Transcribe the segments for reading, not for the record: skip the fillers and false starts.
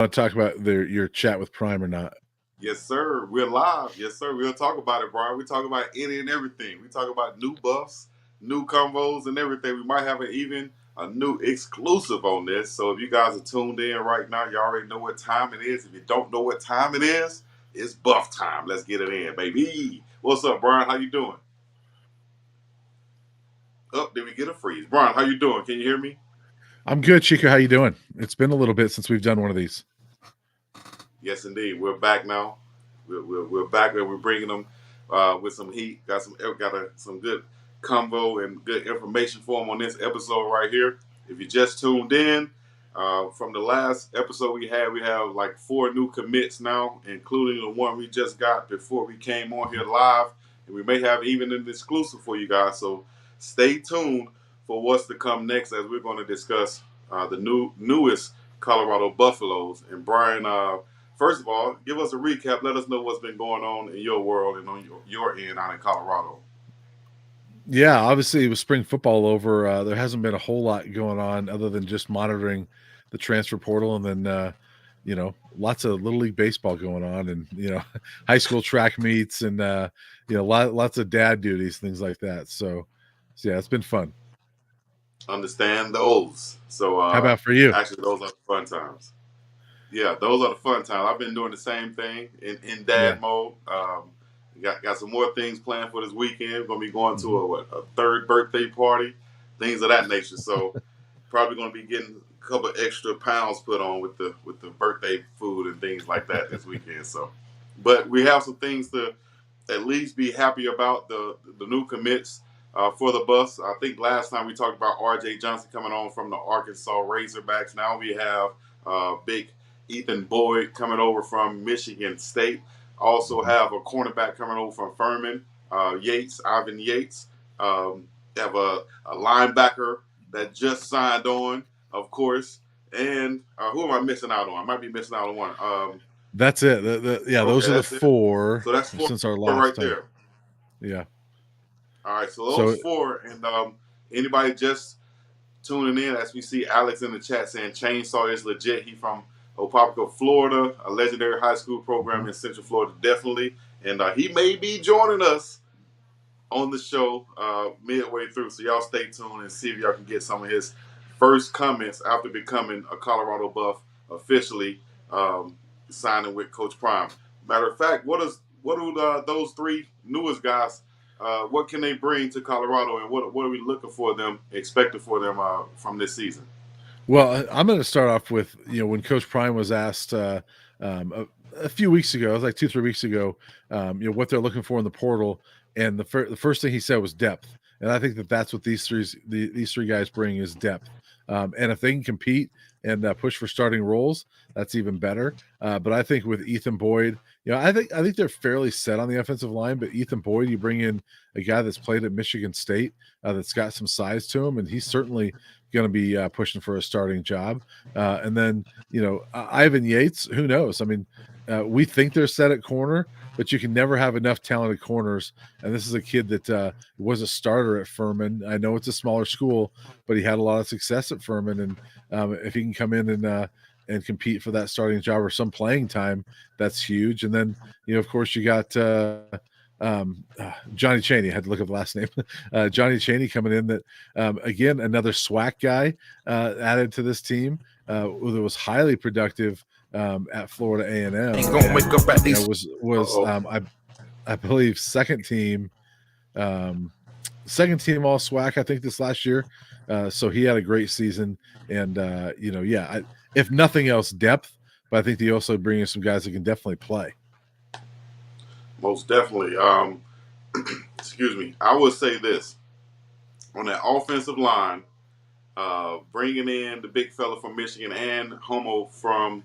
Want to talk about your chat with Prime or not? Yes, sir. We're live. Yes, sir. We'll talk about it, Brian. We talk about any and everything. We talk about new buffs, new combos, and everything. We might have even a new exclusive on this. So if you guys are tuned in right now, you already know what time it is. If you don't know what time it is, it's buff time. Let's get it in, baby. What's up, Brian? How you doing? Oh, did we get a freeze? Brian, how you doing? Can you hear me? I'm good, Chico. How you doing? It's been a little bit since we've done one of these. Yes, indeed. We're back now. We're back and we're bringing them with some heat. Some good combo and good information for them on this episode right here. If you just tuned in, from the last episode we have like 4 new commits now, including the one we just got before we came on here live. And we may have even an exclusive for you guys. So stay tuned for what's to come next as we're going to discuss the newest Colorado Buffaloes. And Brian, first of all, give us a recap. Let us know what's been going on in your world and on your end out in Colorado. Yeah, obviously with spring football over, there hasn't been a whole lot going on other than just monitoring the transfer portal, and then lots of little league baseball going on, and high school track meets, and lots of dad duties, things like that. So yeah, it's been fun. Understand those. So How about for you? actually, those are the fun times. Yeah, those are the fun times. I've been doing the same thing in Yeah. dad mode. Got some more things planned for this weekend. We're gonna be going to Mhm. a third birthday party, things of that nature. So probably gonna be getting a couple extra pounds put on with the birthday food and things like that this weekend. So, but we have some things to at least be happy about the new commits for the bus. I think last time we talked about R.J. Johnson coming on from the Arkansas Razorbacks. Now we have big Ethan Boyd coming over from Michigan State. Also Mhm. have a cornerback coming over from Furman, Ivan Yates. Have a linebacker that just signed on, of course. And who am I missing out on? I might be missing out on one. That's it. Yeah, Okay, those are the that's it. four So that's four since our last right time. there. Yeah. All right, so those So 4, and anybody just tuning in, as we see Alex in the chat saying Chainsaw is legit. He from Opopka, Florida, a legendary high school program mhm. in Central Florida, definitely. And he may be joining us on the show midway through. So y'all stay tuned and see if y'all can get some of his first comments after becoming a Colorado Buff officially, signing with Coach Prime. Matter of fact, what do those 3 newest guys? What can they bring to Colorado, and what are we looking for them, expecting for them from this season? Well, I'm going to start off with when Coach Prime was asked a few weeks ago, it was like 2-3 weeks ago, what they're looking for in the portal, and the first thing he said was depth, and I think that's what these 3 guys bring is depth, and if they can compete and push for starting roles, that's even better. But I think with Ethan Boyd, I think they're fairly set on the offensive line, but Ethan Boyd, you bring in a guy that's played at Michigan State, that's got some size to him, and he's certainly going to be pushing for a starting job. And then, Ivan Yates, who knows? I mean, we think they're set at corner, but you can never have enough talented corners. And this is a kid that was a starter at Furman. I know it's a smaller school, but he had a lot of success at Furman. And if he can come in and compete for that starting job or some playing time, that's huge. And then, of course, you got Johnny Chaney. I had to look up the last name. Johnny Chaney coming in. That again, another SWAC guy added to this team. That was highly productive at Florida A&M. Ain't gonna wake up at these. Was I believe second team all SWAC, I think, this last year. So he had a great season, and if nothing else, depth. But I think they also bring in some guys that can definitely play. Most definitely. Excuse me. I would say this on that offensive line, bringing in the big fella from Michigan and Homo from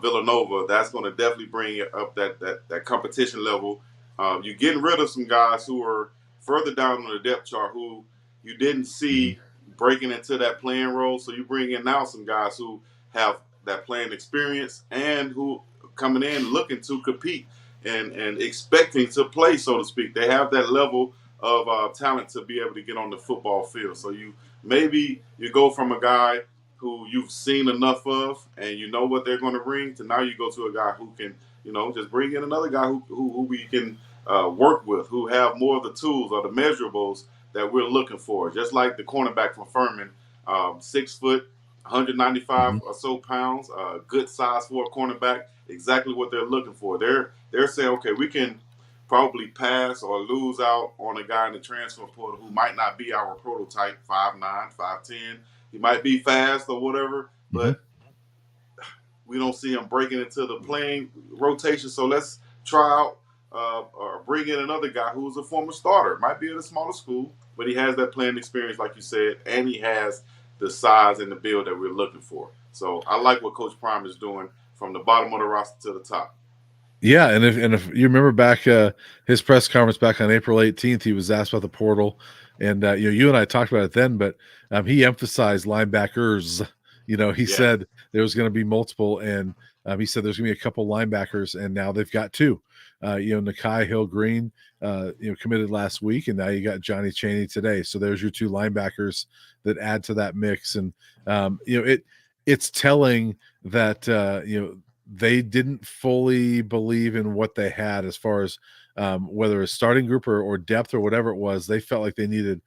Villanova, that's going to definitely bring up that competition level. You're getting rid of some guys who are further down on the depth chart who you didn't Mhm. see breaking into that playing role. So you bring in now some guys who have that playing experience and who coming in looking to compete and expecting to play, so to speak. They have that level of talent to be able to get on the football field. So maybe you go from a guy who you've seen enough of and you know what they're going to bring, to now you go to a guy who can, just bring in another guy who we can work with, who have more of the tools or the measurables that we're looking for. Just like the cornerback from Furman, 6 foot, 195 Mhm. or so pounds, good size for a cornerback, exactly what they're looking for. They're saying, okay, we can probably pass or lose out on a guy in the transfer portal who might not be our prototype 5'9", 5'10". He might be fast or whatever, Mhm. but we don't see him breaking into the playing rotation. So let's try out or bring in another guy who's a former starter. Might be at a smaller school, but he has that playing experience, like you said, and he has the size and the build that we're looking for. So I like what Coach Prime is doing from the bottom of the roster to the top. Yeah, and if you remember back his press conference back on April 18th, he was asked about the portal, and you and I talked about it then, but he emphasized linebackers. He Yes. said there was going to be multiple, and he said there's going to be a couple linebackers, and now they've got two. Nakai Hill Green, committed last week, and now you got Johnny Chaney today. So there's your two linebackers that add to that mix, and it's telling that they didn't fully believe in what they had as far as whether it's starting group or depth or whatever it was. They felt like they needed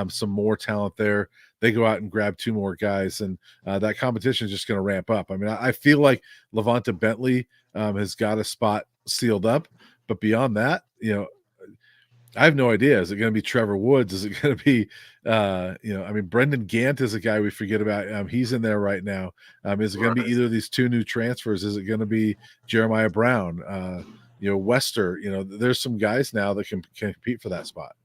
some more talent there. They go out and grab two more guys, and that competition is just going to ramp up. I mean, I feel like Levanta Bentley has got a spot sealed up, but beyond that, I have no idea. Is it going to be Trevor Woods? Is it going to be, I mean, Brendan Gant is a guy we forget about. He's in there right now. Is it going to be Right. either of these two new transfers? Is it going to be Jeremiah Brown? Wester? There's some guys now that can compete for that spot.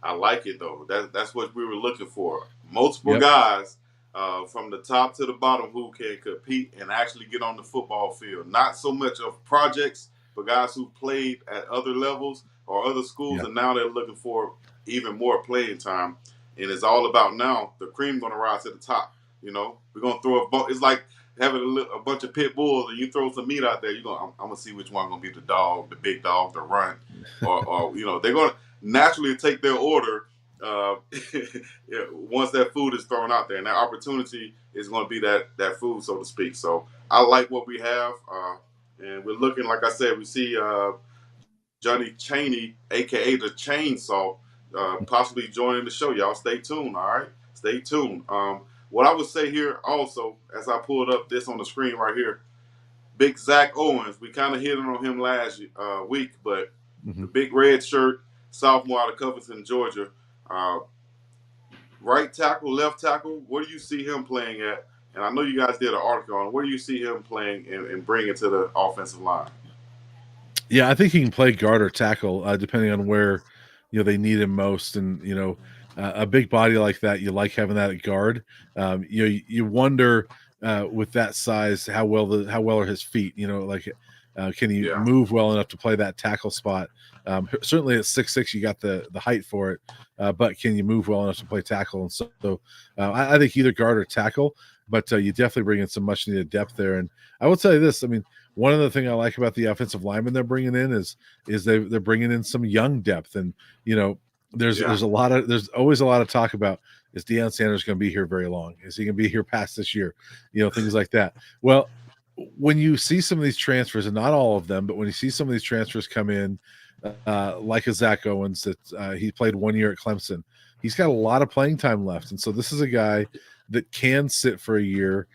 I like it though. That's what we were looking for. Multiple Yep. guys from the top to the bottom who can compete and actually get on the football field. Not so much of projects, but guys who played at other levels or other schools, Yeah. and now they're looking for even more playing time. And it's all about now the cream going to rise to the top. We're going to throw it's like having a bunch of pit bulls and you throw some meat out there. I'm going to see which one going to be the dog, the big dog, the run, or they're going to naturally take their order uh, once that food is thrown out there, and that opportunity is going to be that food, so to speak. So I like what we have, and we're looking, like I said, we see Johnny Chaney, aka the Chainsaw, possibly joining the show. Y'all stay tuned. All right, stay tuned. What I would say here also, as I pulled up this on the screen right here, Big Zach Owens. We kind of hit on him last week, but the Mhm. big red shirt, sophomore out of Covington, Georgia. Uh, right tackle, left tackle. Where do you see him playing at? And I know you guys did an article on where do you see him playing and bringing to the offensive line? Yeah, I think he can play guard or tackle, depending on where they need him most. And a big body like that, you like having that at guard. You wonder with that size how well are his feet. Like can he Yeah, move well enough to play that tackle spot? Certainly at 6'6", you got the height for it, but can you move well enough to play tackle? And I think either guard or tackle, but you definitely bring in some much needed depth there. And I will tell you this: I mean, one of the things I like about the offensive linemen they're bringing in is they're bringing in some young depth, and there's yeah. there's always a lot of talk about, is Deion Sanders going to be here very long? Is he going to be here past this year? Things like that. Well, when you see some of these transfers, and not all of them, but when you see some of these transfers come in, like a Zach Owens, that he played 1 year at Clemson, he's got a lot of playing time left, and so this is a guy that can sit for a year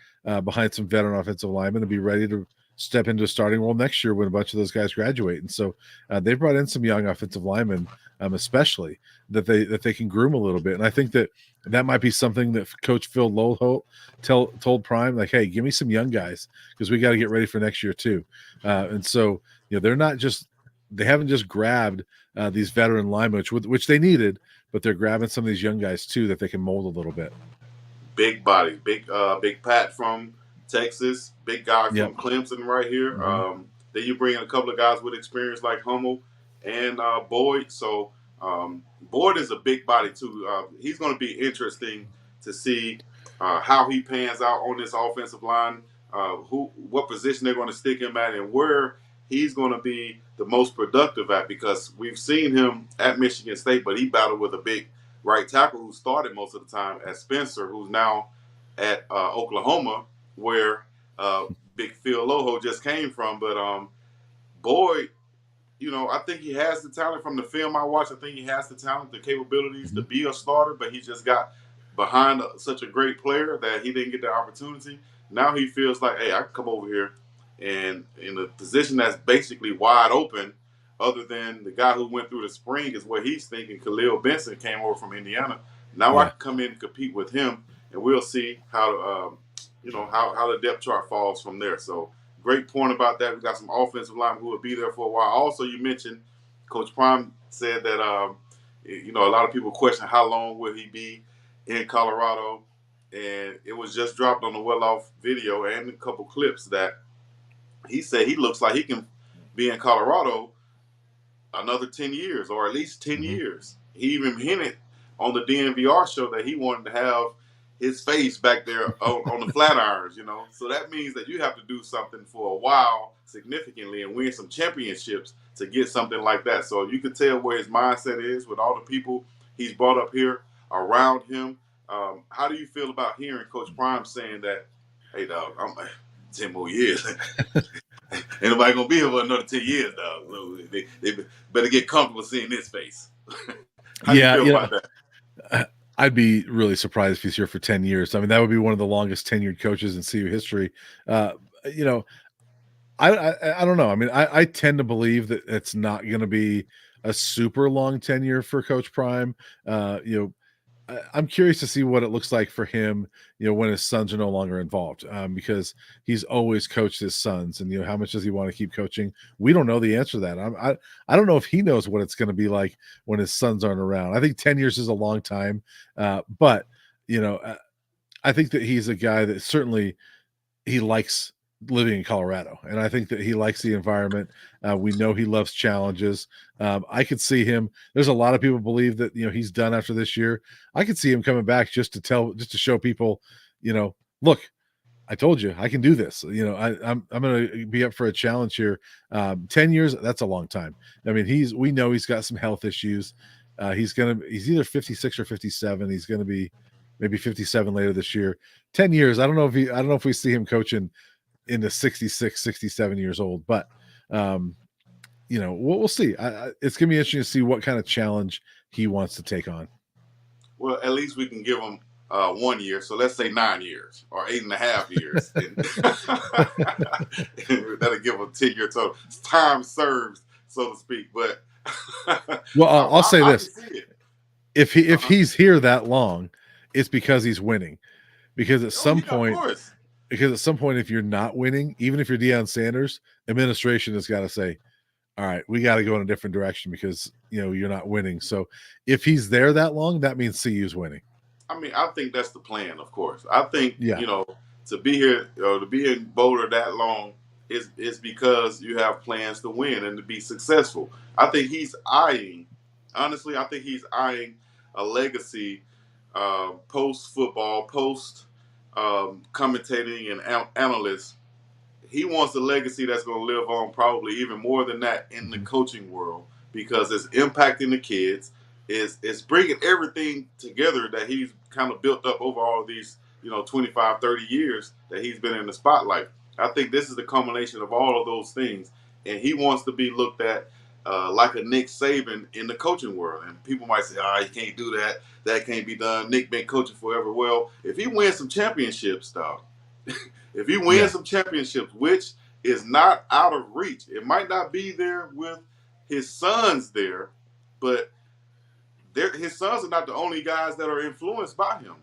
behind some veteran offensive linemen and be ready to step into a starting role next year when a bunch of those guys graduate. And so they've brought in some young offensive linemen, especially that they can groom a little bit. And I think that might be something that Coach Phil Lowholt told Prime, like, hey, give me some young guys because we got to get ready for next year too. And so they haven't just grabbed these veteran linemen, which they needed, but they're grabbing some of these young guys too that they can mold a little bit. Big body, big Pat from Texas, big guy Yep. from Clemson right here. Mm-hmm. Then you bring in a couple of guys with experience like Hummel and Boyd. So Boyd is a big body too. He's going to be interesting to see how he pans out on this offensive line. What position they're going to stick him at, and where he's going to be the most productive at. Because we've seen him at Michigan State, but he battled with a big right tackle who started most of the time at Spencer, who's now at Oklahoma, where Big Phil Loho just came from. But Boyd, I think he has the talent from the film I watched. I think he has the talent, the capabilities to Mhm. be a starter, but he just got behind such a great player that he didn't get the opportunity. Now he feels like, hey, I can come over here and in a position that's basically wide open, other than the guy who went through the spring is what he's thinking. Khalil Benson came over from Indiana. Now I Yeah. can come in and compete with him, and we'll see how how the depth chart falls from there. So great point about that. We got some offensive linemen who will be there for a while. Also, you mentioned Coach Prime said that a lot of people question how long will he be in Colorado, and it was just dropped on the well off video and a couple clips that he said he looks like he can be in Colorado another 10 years or at least 10 Mhm. years. He even hinted on the DNVR show that he wanted to have his face back there on the flat irons. So that means that you have to do something for a while significantly and win some championships to get something like that. So you can tell where his mindset is with all the people he's brought up here around him. How do you feel about hearing Coach Prime saying that, hey, dog, I'm 10 more years. Ain't nobody gonna be here for another 10 years, dog. So they better get comfortable seeing this face. How do you Yeah, feel about that? uh, I'd be really surprised if he's here for 10 years. I mean, that would be one of the longest tenured coaches in CU history. Uh, you know, I don't know. I mean, I tend to believe that it's not going to be a super long tenure for Coach Prime. I'm curious to see what it looks like for him, when his sons are no longer involved, because he's always coached his sons, and how much does he want to keep coaching? We don't know the answer to that. I don't know if he knows what it's going to be like when his sons aren't around. I think 10 years is a long time, but you know, uh, I think that he's a guy that certainly he likes living in Colorado, and I think that he likes the environment. We know he loves challenges. I could see him. There's a lot of people believe that he's done after this year. I could see him coming back just to show people, look, I told you I can do this. I'm going to be up for a challenge here. 10 years, that's a long time. I mean, we know he's got some health issues. He's either 56 or 57. He's going to be maybe 57 later this year. 10 years. I don't know if we see him coaching into 66, 67 years old, but we'll see. It's gonna be interesting to see what kind of challenge he wants to take on. Well, at least we can give him 1 year. So let's say 9 years or 8.5 years. And that'll give him 10 year total. Time served, so to speak. But Well, I'll say I can this: see it. if Uh-huh. he's here that long, it's because he's winning. Because at Oh, some yeah, of point, course. if you're not winning, even if you're Deion Sanders, administration has got to say, all right, we got to go in a different direction because you're not winning. So if he's there that long, that means CU's winning. I mean, I think that's the plan, of course. I think, Yeah, to be here, to be in Boulder that long is because you have plans to win and to be successful. I think honestly, I think he's eyeing a legacy post football, post commentating and analyst. He wants a legacy that's going to live on probably even more than that in the mhm, coaching world because it's impacting the kids. It's bringing everything together that he's kind of built up over all these 25, 30 years that he's been in the spotlight. I think this is the culmination of all of those things, and he wants to be looked at like a Nick Saban in the coaching world. And people might say, "Ah, you can't do that. That can't be done. Nick been coaching forever." Well, if he wins some championships, though, if he wins yeah, some championships, which is not out of reach, it might not be there with his sons there, but his sons are not the only guys that are influenced by him.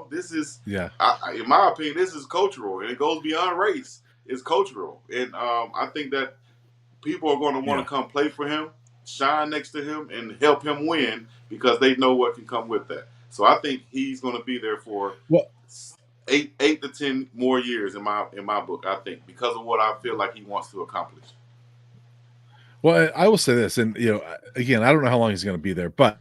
This is, yeah. in my opinion, this is cultural, and it goes beyond race. It's cultural, and I think that people are going to want Yeah. to come play for him, shine next to him, and help him win because they know what can come with that. So I think he's going to be there for Well, 8 to 10 more years in my book. I think because of what I feel like he wants to accomplish. I will say this, and again, I don't know how long he's going to be there, but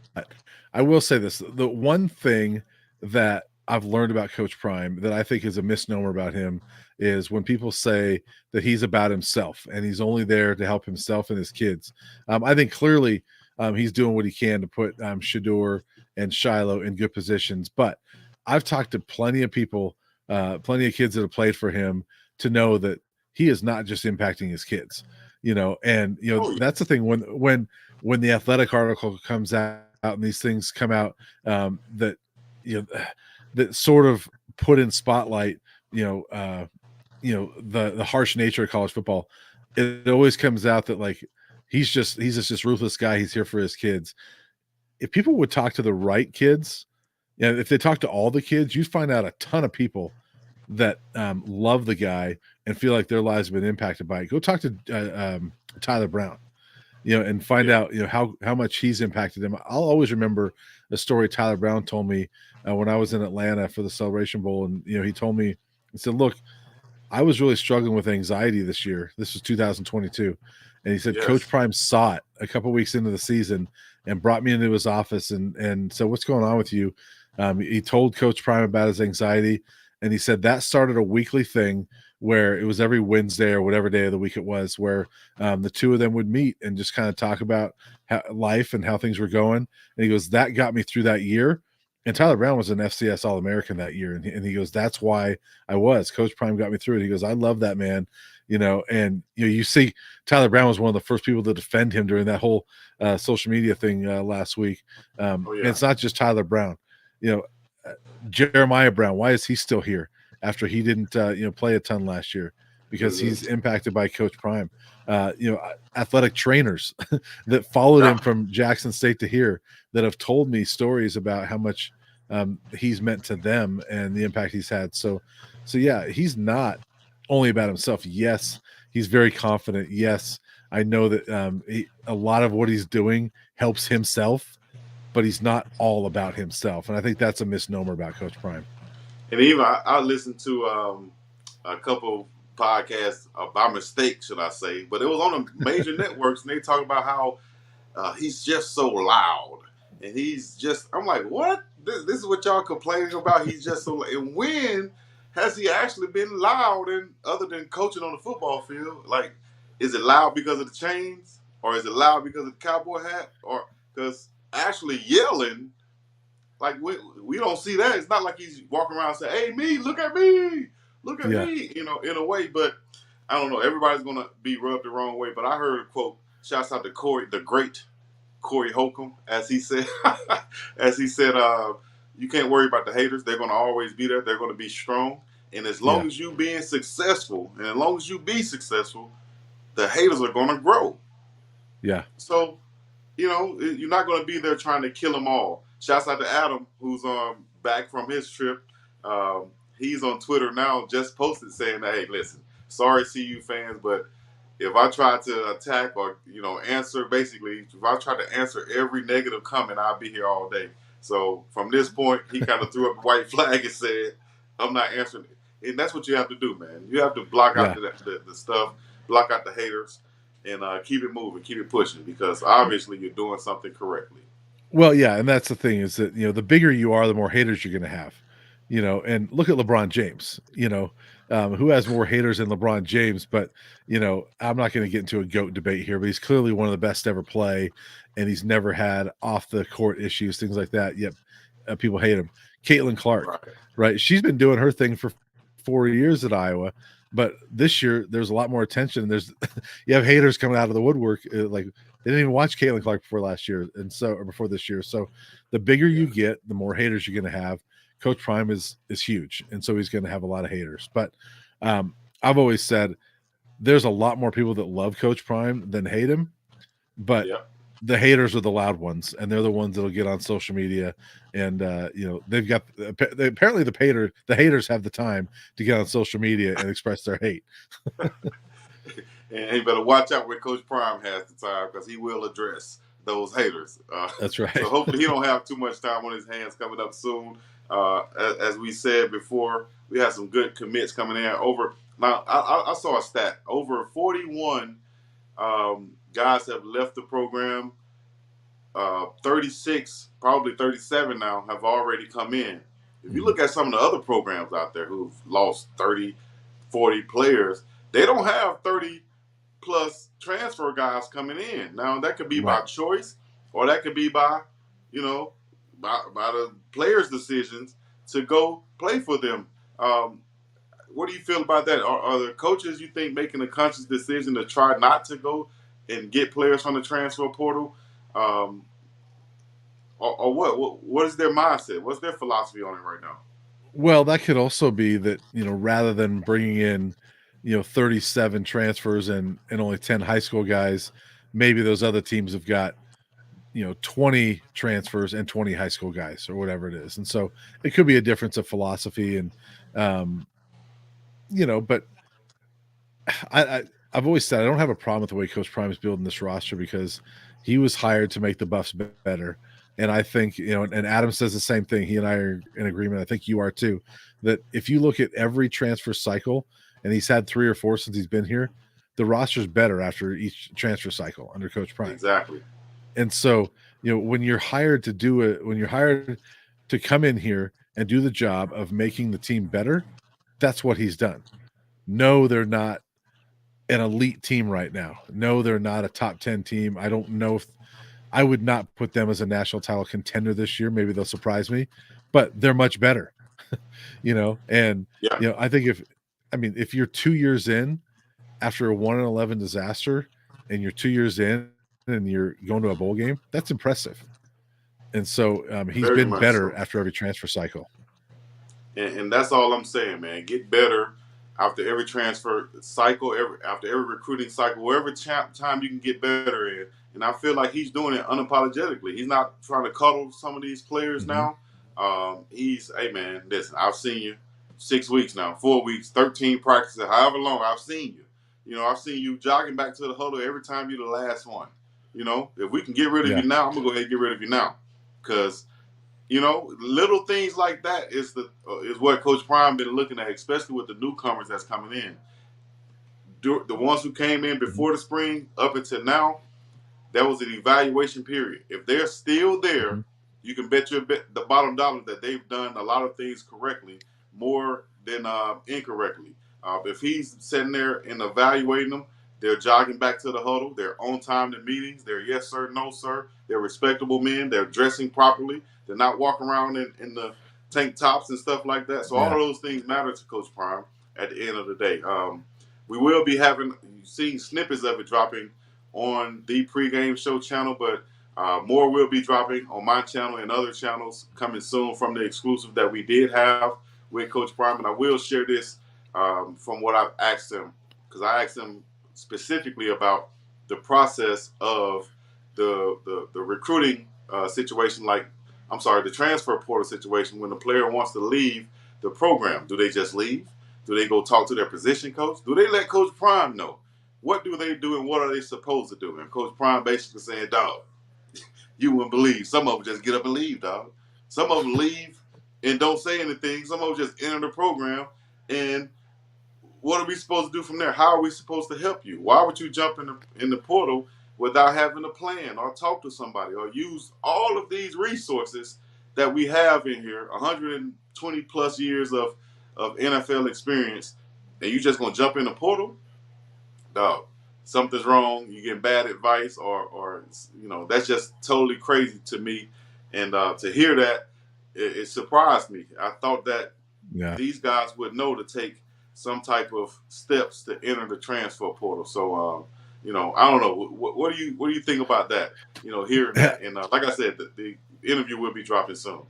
I will say this: the one thing that I've learned about Coach Prime that I think is a misnomer about him is when people say that he's about himself and he's only there to help himself and his kids. I think clearly he's doing what he can to put Shador and Shiloh in good positions, but I've talked to plenty of people plenty of kids that have played for him to know that he is not just impacting his kids, and Oh yeah. that's the thing when the athletic article comes out and these things come out, that you know that sort of put in spotlight, the harsh nature of college football. It always comes out that like he's just this ruthless guy. He's here for his kids. If people would talk to the right kids, if they talk to all the kids, you'd find out a ton of people that love the guy and feel like their lives have been impacted by it. Go talk to Tyler Brown, and find Yeah. out, how much he's impacted him. I'll always remember a story Tyler Brown told me when I was in Atlanta for the Celebration Bowl, and he told me, he said, "Look, I was really struggling with anxiety this year. This was 2022." And he said, Coach Yes. Prime saw it a couple weeks into the season and brought me into his office and said, "What's going on with you?" He told Coach Prime about his anxiety. And he said that started a weekly thing where it was every Wednesday or whatever day of the week it was, where the two of them would meet and just kind of talk about life and how things were going. And he goes, that got me through that year. And Tyler Brown was an FCS All-American that year. And he goes, that's why I was. Coach Prime got me through it. He goes, I love that man. And you see Tyler Brown was one of the first people to defend him during that whole social media thing last week. Oh And yeah. it's not just Tyler Brown. Uh, Jeremiah Brown, why is he still here after he didn't play a ton last year? Because he's Mm-hmm. impacted by Coach Prime. Athletic trainers that followed Yeah. him from Jackson State to here that have told me stories about how much he's meant to them and the impact he's had. So yeah, he's not only about himself. Yes, he's very confident. Yes, I know that a lot of what he's doing helps himself, but he's not all about himself. And I think that's a misnomer about Coach Prime. And even I listened to a couple podcasts by mistake, should I say, but it was on the major networks, and they talk about how he's just so loud, and he's just. I'm like, what? This is what y'all complaining about? He's just so. And when has he actually been loud? And other than coaching on the football field, like, is it loud because of the chains, or is it loud because of the cowboy hat, or because actually yelling? Like we don't see that. It's not like he's walking around saying, "Hey, me, look at Yeah. me," in a way. But I don't know. Everybody's gonna be rubbed the wrong way. But I heard a quote. Shouts out to Corey, the great Corey Holcomb, as he said, you can't worry about the haters. They're gonna always be there. They're gonna be strong. And as long Yeah. as you being successful, and as long as you be successful, the haters are gonna grow. Yeah. So you're not going to be there trying to kill them all. Shouts out to Adam, who's back from his trip. He's on Twitter now, just posted saying that, hey, listen, sorry, CU fans, but if I try to attack or answer, basically, if I try to answer every negative comment, I'll be here all day. So from this point, he kind of threw up a white flag and said, I'm not answering it. And that's what you have to do, man. You have to block out Yeah. the stuff, block out the haters, and keep it moving, keep it pushing, because obviously you're doing something correctly. Well, yeah, and that's the thing is that the bigger you are, the more haters you're going to have. And look at LeBron James. Who has more haters than LeBron James? But I'm not going to get into a GOAT debate here, but he's clearly one of the best to ever play, and he's never had off the court issues, things like that. Yet people hate him. Caitlin Clark, Right. right? She's been doing her thing for 4 years at Iowa, but this year there's a lot more attention. There's you have haters coming out of the woodwork, like they didn't even watch Caitlin Clark before last year, or before this year. So the bigger Yeah. you get, the more haters you're going to have. Coach Prime is huge, and so he's going to have a lot of haters. But I've always said there's a lot more people that love Coach Prime than hate him, but Yeah. the haters are the loud ones, and they're the ones that'll get on social media, and they've got apparently the haters have the time to get on social media and express their hate. And you better watch out where Coach Prime has the time, because he will address those haters. That's right. So hopefully he don't have too much time on his hands coming up soon. As we said before, we have some good commits coming in. I saw a stat. Over 41 guys have left the program. 36, probably 37 now, have already come in. If you look at some of the other programs out there who've lost 30, 40 players, they don't have 30 plus transfer guys coming in. Now that could be by Right. choice, or that could be by, by the players' decisions to go play for them Um, what do you feel about that? Are the coaches, you think, making a conscious decision to try not to go and get players from the transfer portal? Um, or what is their mindset? What's their philosophy on it right now? Well, that could also be that, rather than bringing in, 37 transfers and only 10 high school guys, maybe those other teams have got, 20 transfers and 20 high school guys or whatever it is. And so it could be a difference of philosophy and, um, but I've always said I don't have a problem with the way Coach Prime is building this roster because he was hired to make the Buffs better. And I think, and Adam says the same thing. He and I are in agreement. I think you are too, that if you look at every transfer cycle, and he's had 3 or 4 since he's been here, the roster's better after each transfer cycle under Coach Prime. Exactly. And so, when you're hired to do it, when you're hired to come in here and do the job of making the team better, that's what he's done. No, they're not an elite team right now. No, they're not a top 10 team. I don't know if I would not put them as a national title contender this year. Maybe they'll surprise me, but they're much better, and, Yeah. I think if you're 2 years in after a 1-11 disaster and you're 2 years in and you're going to a bowl game, that's impressive. And so he's Very been much better so. after every transfer cycle. And that's all I'm saying, man. Get better after every transfer cycle, after every recruiting cycle, wherever time you can get better in. And I feel like he's doing it unapologetically. He's not trying to cuddle some of these players Mm-hmm. now. Hey man, listen, I've seen you 6 weeks now, 4 weeks, 13 practices, however long I've seen you. I've seen you jogging back to the huddle every time you're the last one. If we can get rid of Yeah. you now, I'm gonna go ahead and get rid of you now, because little things like that is what Coach Prime been looking at, especially with the newcomers that's coming in. The ones who came in Mm-hmm. before the spring up until now, that was an evaluation period. If they're still Mm-hmm. there, you can bet the bottom dollar that they've done a lot of things correctly, more than incorrectly. If he's sitting there and evaluating them, they're jogging back to the huddle. They're on time to meetings. They're yes sir, no sir. They're respectable men. They're dressing properly. They're not walking around in the tank tops and stuff like that. So all Yeah. of those things matter to Coach Prime at the end of the day. We will be having seeing snippets of it dropping on the pregame show channel, but more will be dropping on my channel and other channels coming soon from the exclusive that we did have with Coach Prime. And I will share this from what I've asked him, because I asked him specifically about the process of the recruiting situation, the transfer portal situation when the player wants to leave the program. Do they just leave? Do they go talk to their position coach? Do they let Coach Prime know? What do they do and what are they supposed to do? And Coach Prime basically saying, dog, you wouldn't believe. Some of them just get up and leave, dog. Some of them leave and don't say anything. Some of them just enter the program. And what are we supposed to do from there? How are we supposed to help you? Why would you jump in the portal without having a plan or talk to somebody or use all of these resources that we have in here, 120 plus years of NFL experience, and you just gonna jump in the portal? Dog, something's wrong. You get bad advice, or that's just totally crazy to me. And to hear that, it surprised me. I thought that Yeah. these guys would know to take some type of steps to enter the transfer portal. So, I don't know. What do you think about that? Hearing that, and like I said, the interview will be dropping soon.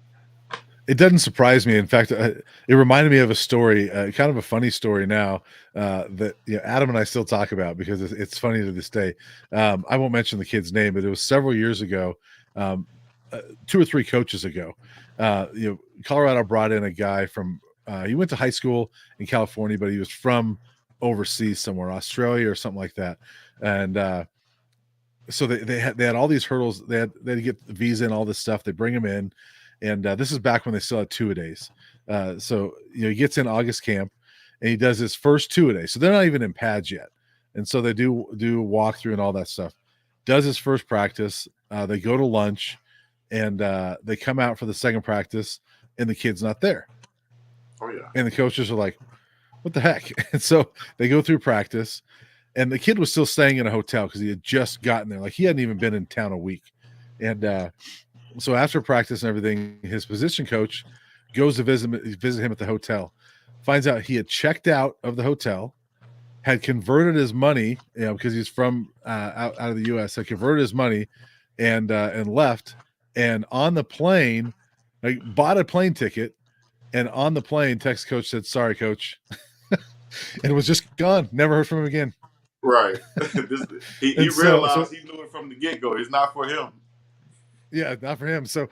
It doesn't surprise me. In fact, it reminded me of a story, kind of a funny story now, that Adam and I still talk about because it's funny to this day. I won't mention the kid's name, but it was several years ago, um, 2 or 3 coaches ago. Colorado brought in a guy from. He went to high school in California, but he was from overseas somewhere, Australia or something like that, and so they had all these hurdles. They had to get the visa and all this stuff. They bring him in, and this is back when they still had 2-a-days. So he gets in August camp, and he does his first 2-a-day. So they're not even in pads yet, and so they do walkthrough and all that stuff. Does his first practice. They go to lunch, and they come out for the second practice, and the kid's not there. Oh yeah. And the coaches are like, "What the heck?" And so they go through practice. And the kid was still staying in a hotel because he had just gotten there. Like he hadn't even been in town a week. And so after practice and everything, his position coach goes to visit him at the hotel. finds out he had checked out of the hotel, had converted his money, because he's from out of the U.S. Had converted his money, and left. And on the plane, like, bought a plane ticket, and on the plane, text coach, said, "Sorry, coach," and was just gone. Never heard from him again. Right. He And so realized, he knew it from the get-go. It's not for him. yeah, not for him. So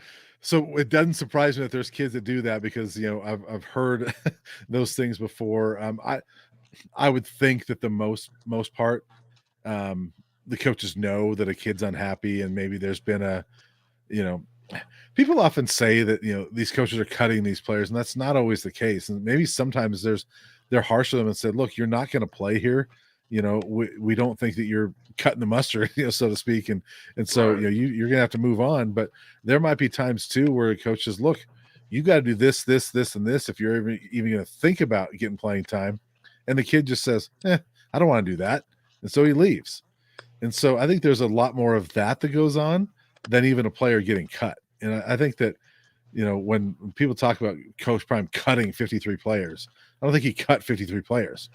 it doesn't surprise me that there's kids that do that, because I've heard those things before. I would think that the most part, the coaches know that a kid's unhappy, and maybe there's been a, people often say that these coaches are cutting these players, and that's not always the case. And maybe sometimes they're harsh to them and said, "Look, you're not going to play here. We don't think that you're cutting the mustard, so to speak, and so Right. you're gonna have to move on." But there might be times too where a coach says, "Look, you got to do this, this, this, and this if you're even going to think about getting playing time," and the kid just says, "I don't want to do that," and so he leaves. And so I think there's a lot more of that goes on than even a player getting cut. And I think that when people talk about Coach Prime cutting 53 players, I don't think he cut 53 players.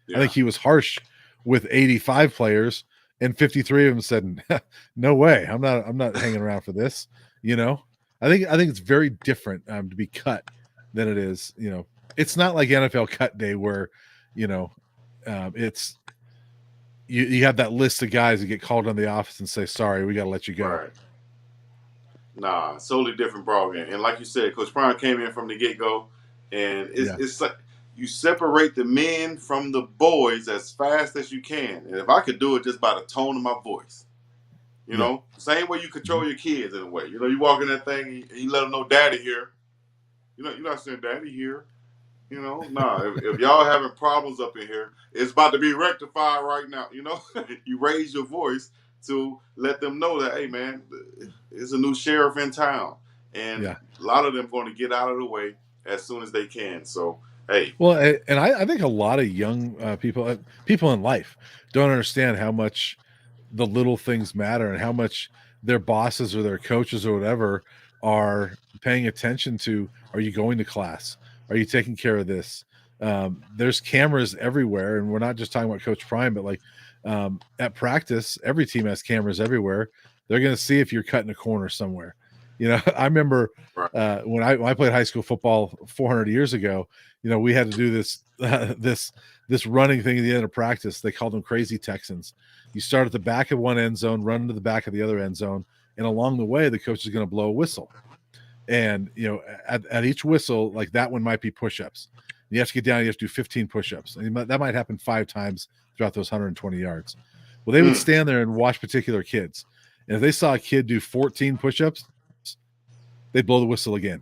Yeah. I think he was harsh with 85 players, and 53 of them said, "No way, I'm not hanging around for this." I think it's very different to be cut than it is. It's not like NFL cut day where it's you have that list of guys that get called on the office and say, "Sorry, we got to let you go." Right. Nah, totally different ballgame. And like you said, Coach Prime came in from the get-go, and it's like you separate the men from the boys as fast as you can. And if I could do it just by the tone of my voice, same way you control your kids in a way. You walk in that thing and you let them know Daddy here. You're not saying Daddy here. Nah. If y'all having problems up in here, it's about to be rectified right now. You raise your voice to let them know that, hey man, there's a new sheriff in town, and a lot of them going to get out of the way as soon as they can. So hey, well, and I think a lot of young people in life don't understand how much the little things matter, and how much their bosses or their coaches or whatever are paying attention to. Are you going to class? Are you taking care of this? There's cameras everywhere, and we're not just talking about Coach Prime, but like at practice, every team has cameras everywhere. They're going to see if you're cutting a corner somewhere. I remember when I played high school football 400 years ago. We had to do this this running thing at the end of practice. They called them crazy Texans. You start at the back of one end zone, run to the back of the other end zone, and along the way, the coach is going to blow a whistle. And at each whistle, like that one might be push-ups. You have to get down. You have to do 15 push-ups, and that might happen 5 times throughout those 120 yards. Well, they would stand there and watch particular kids, and if they saw a kid do 14 push-ups, they'd blow the whistle again.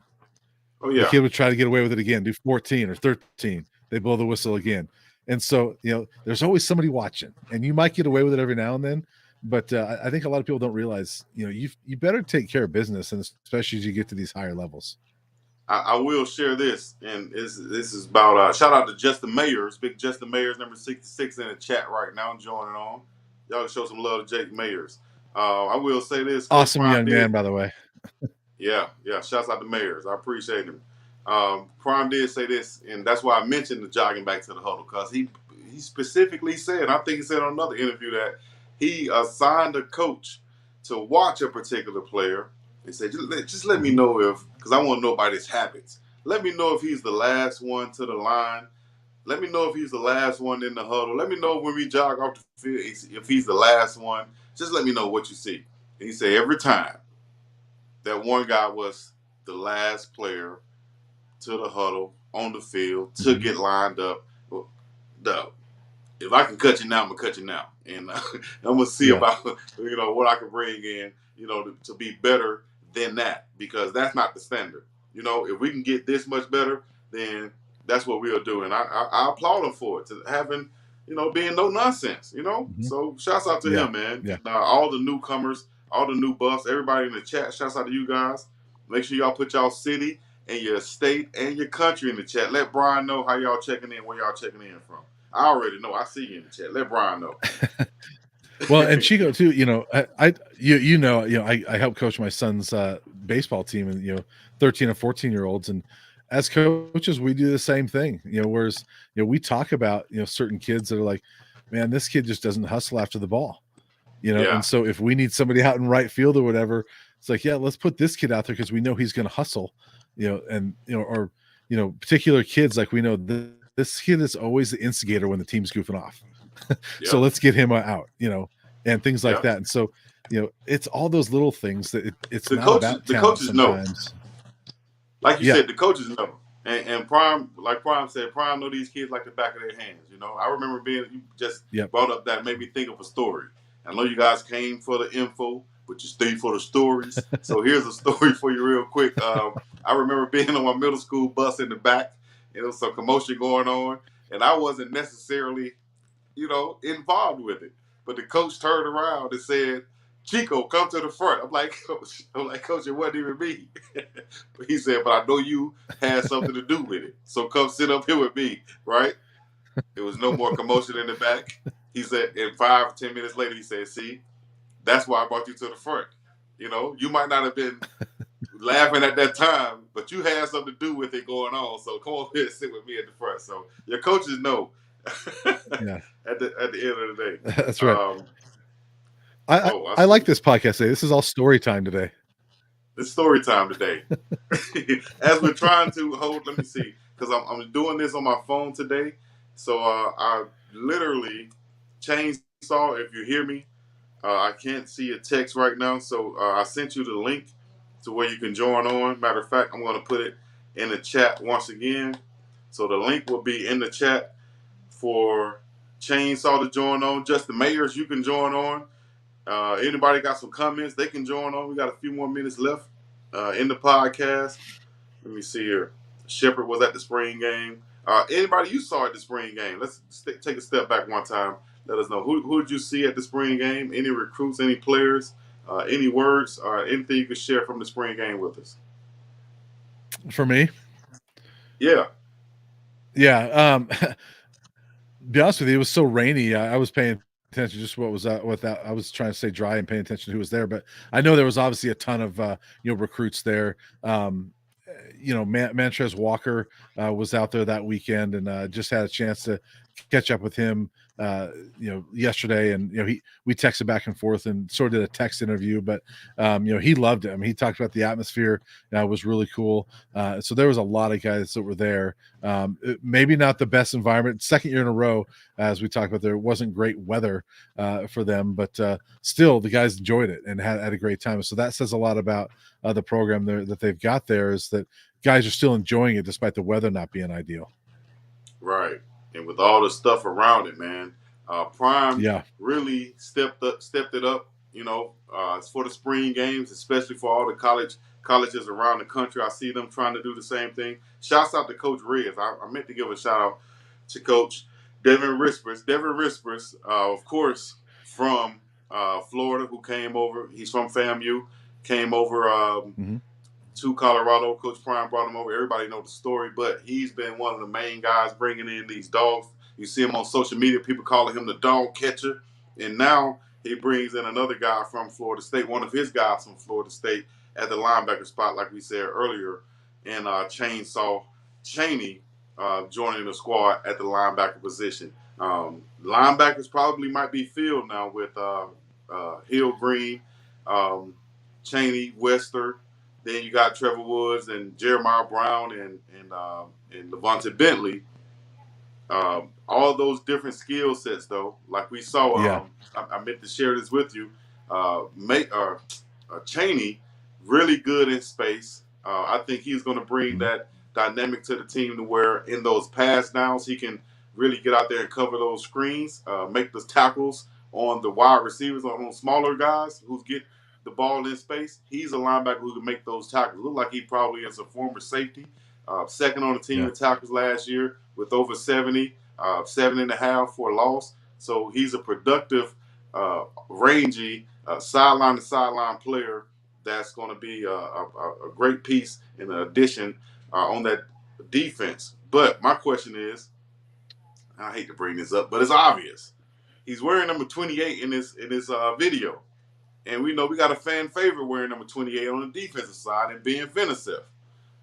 Oh yeah. The kid would try to get away with it again, do 14 or 13. They blow the whistle again. And so, there's always somebody watching, and you might get away with it every now and then. But I think a lot of people don't realize, you better take care of business, and especially as you get to these higher levels. I will share this, and this is about shout out to Justin Mayers, big Justin Mayers, number 66 in the chat right now, joining on. Y'all can show some love to Jake Mayers. I will say this, awesome young man, by the way. Yeah. Shouts out to Mayers. I appreciate him. Prime did say this, and that's why I mentioned the jogging back to the huddle, because he specifically said, I think he said on another interview, that he assigned a coach to watch a particular player and said, just let me know if, because I want to know about his habits. Let me know if he's the last one to the line. Let me know if he's the last one in the huddle. Let me know when we jog off the field if he's the last one. Just let me know what you see. And he said every time that one guy was the last player to the huddle on the field to get lined up. If I can cut you now, I'm gonna cut you now, and I'm gonna see about what I can bring in, to be better than that, because that's not the standard. If we can get this much better, then that's what we'll do, and I applaud him for it, to having being no nonsense. So shouts out to him, man. Yeah. And, all the newcomers, all the new buffs, everybody in the chat. Shouts out to you guys. Make sure y'all put y'all city and your state and your country in the chat. Let Brian know how y'all checking in, where y'all checking in from. I already know. I see you in the chat. Let Brian know. Well, and Chico too. I help coach my son's baseball team, and 13 and 14-year-olds, and as coaches, we do the same thing. Whereas we talk about certain kids that are like, man, this kid just doesn't hustle after the ball. And Yeah. so if we need somebody out in right field or whatever, it's like, yeah, let's put this kid out there because we know he's going to hustle. And or particular kids, like we know this kid is always the instigator when the team's goofing off. So Yep. let's get him out. And things like Yep. that. And so it's all those little things that it's The not coaches, about the talent coaches know. sometimes. Like you Yeah. said, the coaches know. And Prime, like Prime said, Prime know these kids like the back of their hands. I remember you just Yep. brought up that made me think of a story. I know you guys came for the info, but you stayed for the stories. So here's a story for you real quick. I remember being on my middle school bus in the back, and there was some commotion going on, and I wasn't necessarily, involved with it. But the coach turned around and said, Chico, come to the front. I'm like, Coach, it wasn't even me. He said, but I know you had something to do with it. So come sit up here with me, right? There was no more commotion in the back. He said, and 5-10 minutes later, he said, see, that's why I brought you to the front. You might not have been laughing at that time, but you had something to do with it going on. So come over here and sit with me at the front. So your coaches know Yeah. at the end of the day. That's right. I I like see. this podcast today. This is all story time today. It's story time today. As we're trying to let me see, because I'm doing this on my phone today. So I literally chainsaw. If you hear me, I can't see a text right now. So I sent you the link to where you can join on. Matter of fact, I'm going to put it in the chat once again. So the link will be in the chat for Chainsaw to join on. Just the mayors, you can join on. Anybody got some comments, they can join on. We got a few more minutes left in the podcast. Let me see here. Shepard was at the spring game. Anybody you saw at the spring game? Let's take a step back one time. Let us know. Who did you see at the spring game? Any recruits, any players, any words, or anything you could share from the spring game with us? For me? Yeah. Yeah. Be honest with you, it was so rainy. I was paying attention just what was what that I was trying to stay dry and paying attention to who was there, but I know there was obviously a ton of recruits there. Mantrez Walker was out there that weekend, and just had a chance to catch up with him yesterday, and we texted back and forth and sort of did a text interview, but he loved it. I mean, he talked about the atmosphere. Was really cool. So there was a lot of guys that were there. Maybe not the best environment. Second year in a row, as we talked about, there wasn't great weather for them, but still the guys enjoyed it and had a great time. So that says a lot about the program there that they've got there, is that guys are still enjoying it despite the weather not being ideal. Right. And with all the stuff around it, man, Prime Yeah. really stepped it up. For the spring games, especially for all the colleges around the country. I see them trying to do the same thing. Shouts out to Coach Reyes. I meant to give a shout out to Coach Devin Rispers. Devin Rispers, of course, from Florida, who came over. He's from FAMU, came over. To Colorado. Coach Prime brought him over. Everybody knows the story, but he's been one of the main guys bringing in these dogs. You see him on social media. People calling him the dog catcher. And now he brings in another guy from Florida State, one of his guys from Florida State at the linebacker spot, like we said earlier, and Chainsaw Chaney joining the squad at the linebacker position. Linebackers probably might be filled now with Hill Green, Chaney, Wester. Then you got Trevor Woods and Jeremiah Brown and Levante Bentley. All those different skill sets, though, like we saw. I meant to share this with you. Chaney, really good in space. I think he's going to bring that dynamic to the team to where in those pass downs he can really get out there and cover those screens, make the tackles on the wide receivers, on smaller guys who get the ball in space. He's a linebacker who can make those tackles. Look like he probably is a former safety. Second on the team in tackles last year with over 70, 7.5 for a loss. So he's a productive, rangy, sideline to sideline player that's going to be a great piece in addition on that defense. But my question is, I hate to bring this up, but it's obvious. He's wearing number 28 in this video. And we know we got a fan favorite wearing number 28 on the defensive side and being Finisef.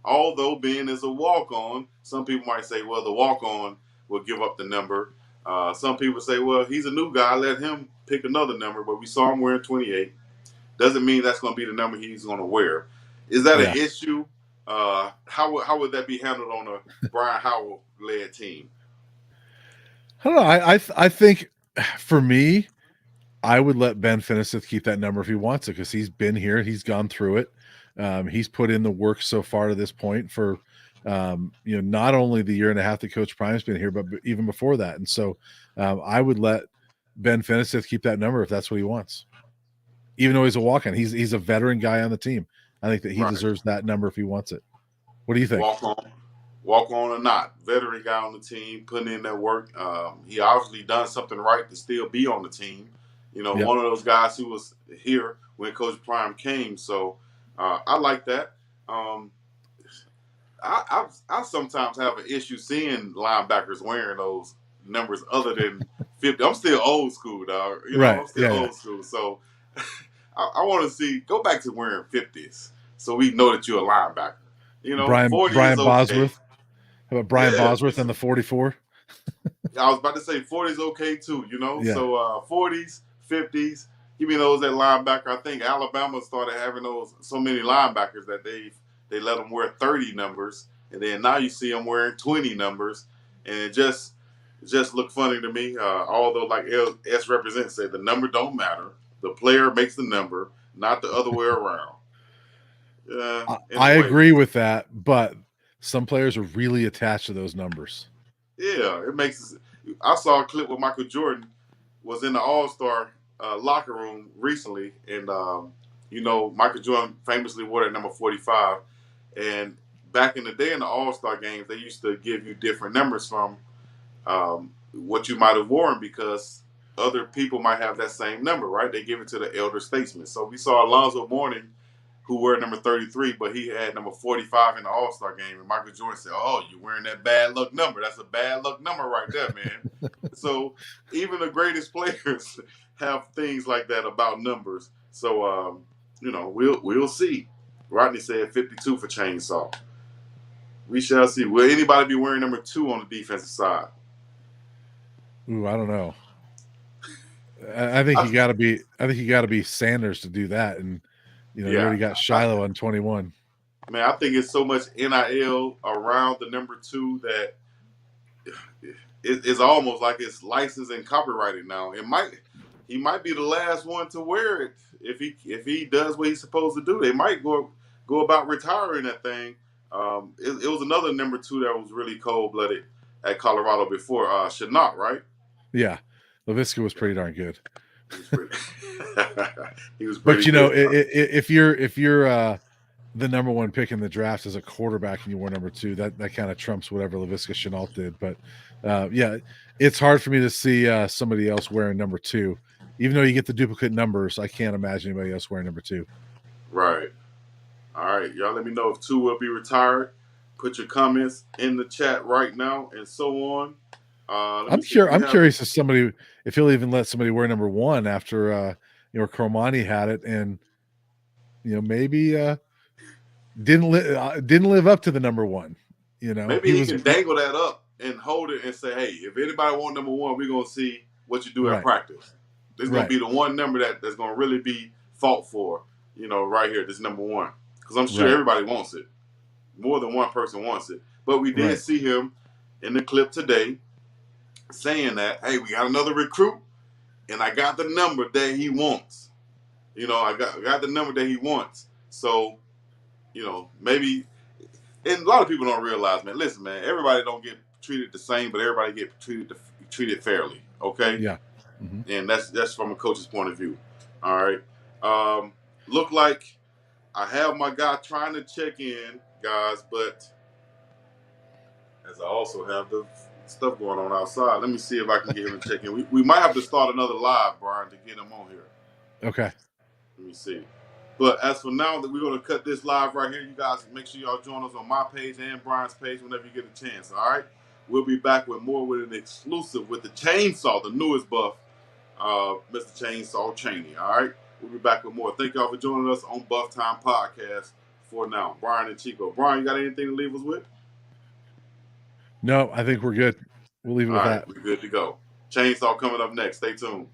Although Ben is a walk-on, some people might say, well, the walk-on will give up the number. Some people say, well, he's a new guy, let him pick another number. But we saw him wearing 28. Doesn't mean that's going to be the number he's going to wear. Is that an Yeah. issue? How would that be handled on a Brian Howell-led team? I don't know. I think for me, I would let Ben Finnisseth keep that number if he wants it, because he's been here, he's gone through it. He's put in the work so far to this point for not only the year and a half that Coach Prime's been here, but even before that. And so I would let Ben Finnisseth keep that number if that's what he wants. Even though he's a walk-on, he's a veteran guy on the team. I think that he deserves that number if he wants it. What do you think? Walk on or not, veteran guy on the team, putting in that work. He obviously done something right to still be on the team. One of those guys who was here when Coach Prime came. So I like that. I sometimes have an issue seeing linebackers wearing those numbers other than 50. I'm still old school, dog. I'm still old school. So I want to go back to wearing 50s so we know that you're a linebacker. Brian 40 is okay. Bosworth. How about Brian Bosworth and the 44? I was about to say 40 is okay too, Yeah. So 40s, 50s, give me those at linebacker. I think Alabama started having so many linebackers that they let them wear 30 numbers, and then now you see them wearing 20 numbers, and it just looked funny to me. Although, like S represents said, the number don't matter. The player makes the number, not the other way around. I agree with that, but some players are really attached to those numbers. Yeah, it makes. I saw a clip where Michael Jordan was in the All-Star locker room recently, and Michael Jordan famously wore that number 45. And back in the day in the All-Star games, they used to give you different numbers from what you might have worn, because other people might have that same number, right? They give it to the elder statesmen. So we saw Alonzo Mourning, who wore number 33, but he had number 45 in the All-Star game. And Michael Jordan said, oh, you're wearing that bad luck number. That's a bad luck number right there, man. So even the greatest players have things like that about numbers. So, we'll see. Rodney said 52 for Chainsaw. We shall see. Will anybody be wearing number 2 on the defensive side? Ooh, I don't know. I think you got to be Sanders to do that, and you already got Shiloh on 21. Man, I think it's so much NIL around the number 2 that it's almost like it's licensed and copyrighted now. He might be the last one to wear it if he does what he's supposed to do. They might go about retiring that thing. It was another number 2 that was really cold-blooded at Colorado before Chenault, right? Yeah, LaVisca was pretty darn good. He was pretty. But if you're the number 1 pick in the draft as a quarterback and you were number 2, that kind of trumps whatever LaVisca Chenault did. But it's hard for me to see somebody else wearing number 2, even though you get the duplicate numbers. I can't imagine anybody else wearing number 2. Right. All right, y'all. Let me know if 2 will be retired. Put your comments in the chat right now, and so on. I'm curious if he'll even let somebody wear number 1 after Cromani had it, and maybe didn't live up to the number 1. Maybe he can dangle that up and hold it and say, hey, if anybody want number 1, we're gonna see what you do at practice. This is gonna be the one number that's gonna really be fought for. Right here, this number 1, because I'm sure everybody wants it. More than one person wants it. But we did see him in the clip today saying that, hey, we got another recruit, and I got the number that he wants. I got the number that he wants. So, maybe, and a lot of people don't realize, man, listen, man, everybody don't get treated the same, but everybody get treated fairly, okay? Yeah. Mm-hmm. And that's from a coach's point of view. All right. Look like I have my guy trying to check in, guys, but as I also have the stuff going on outside, let me see if I can get him to check in. We might have to start another live, Brian, to get him on here. Okay. Let me see. But as for now, that we're going to cut this live right here. You guys make sure y'all join us on my page and Brian's page whenever you get a chance, all right? We'll be back with more with an exclusive with the Chainsaw, the newest buff, Mr. Chainsaw Chaney, all right? We'll be back with more. Thank y'all for joining us on Buff Time Podcast for now. Brian and Chico. Brian, you got anything to leave us with? No, I think we're good. We'll leave it All with right, that. we're good to go. Chainsaw coming up next. Stay tuned.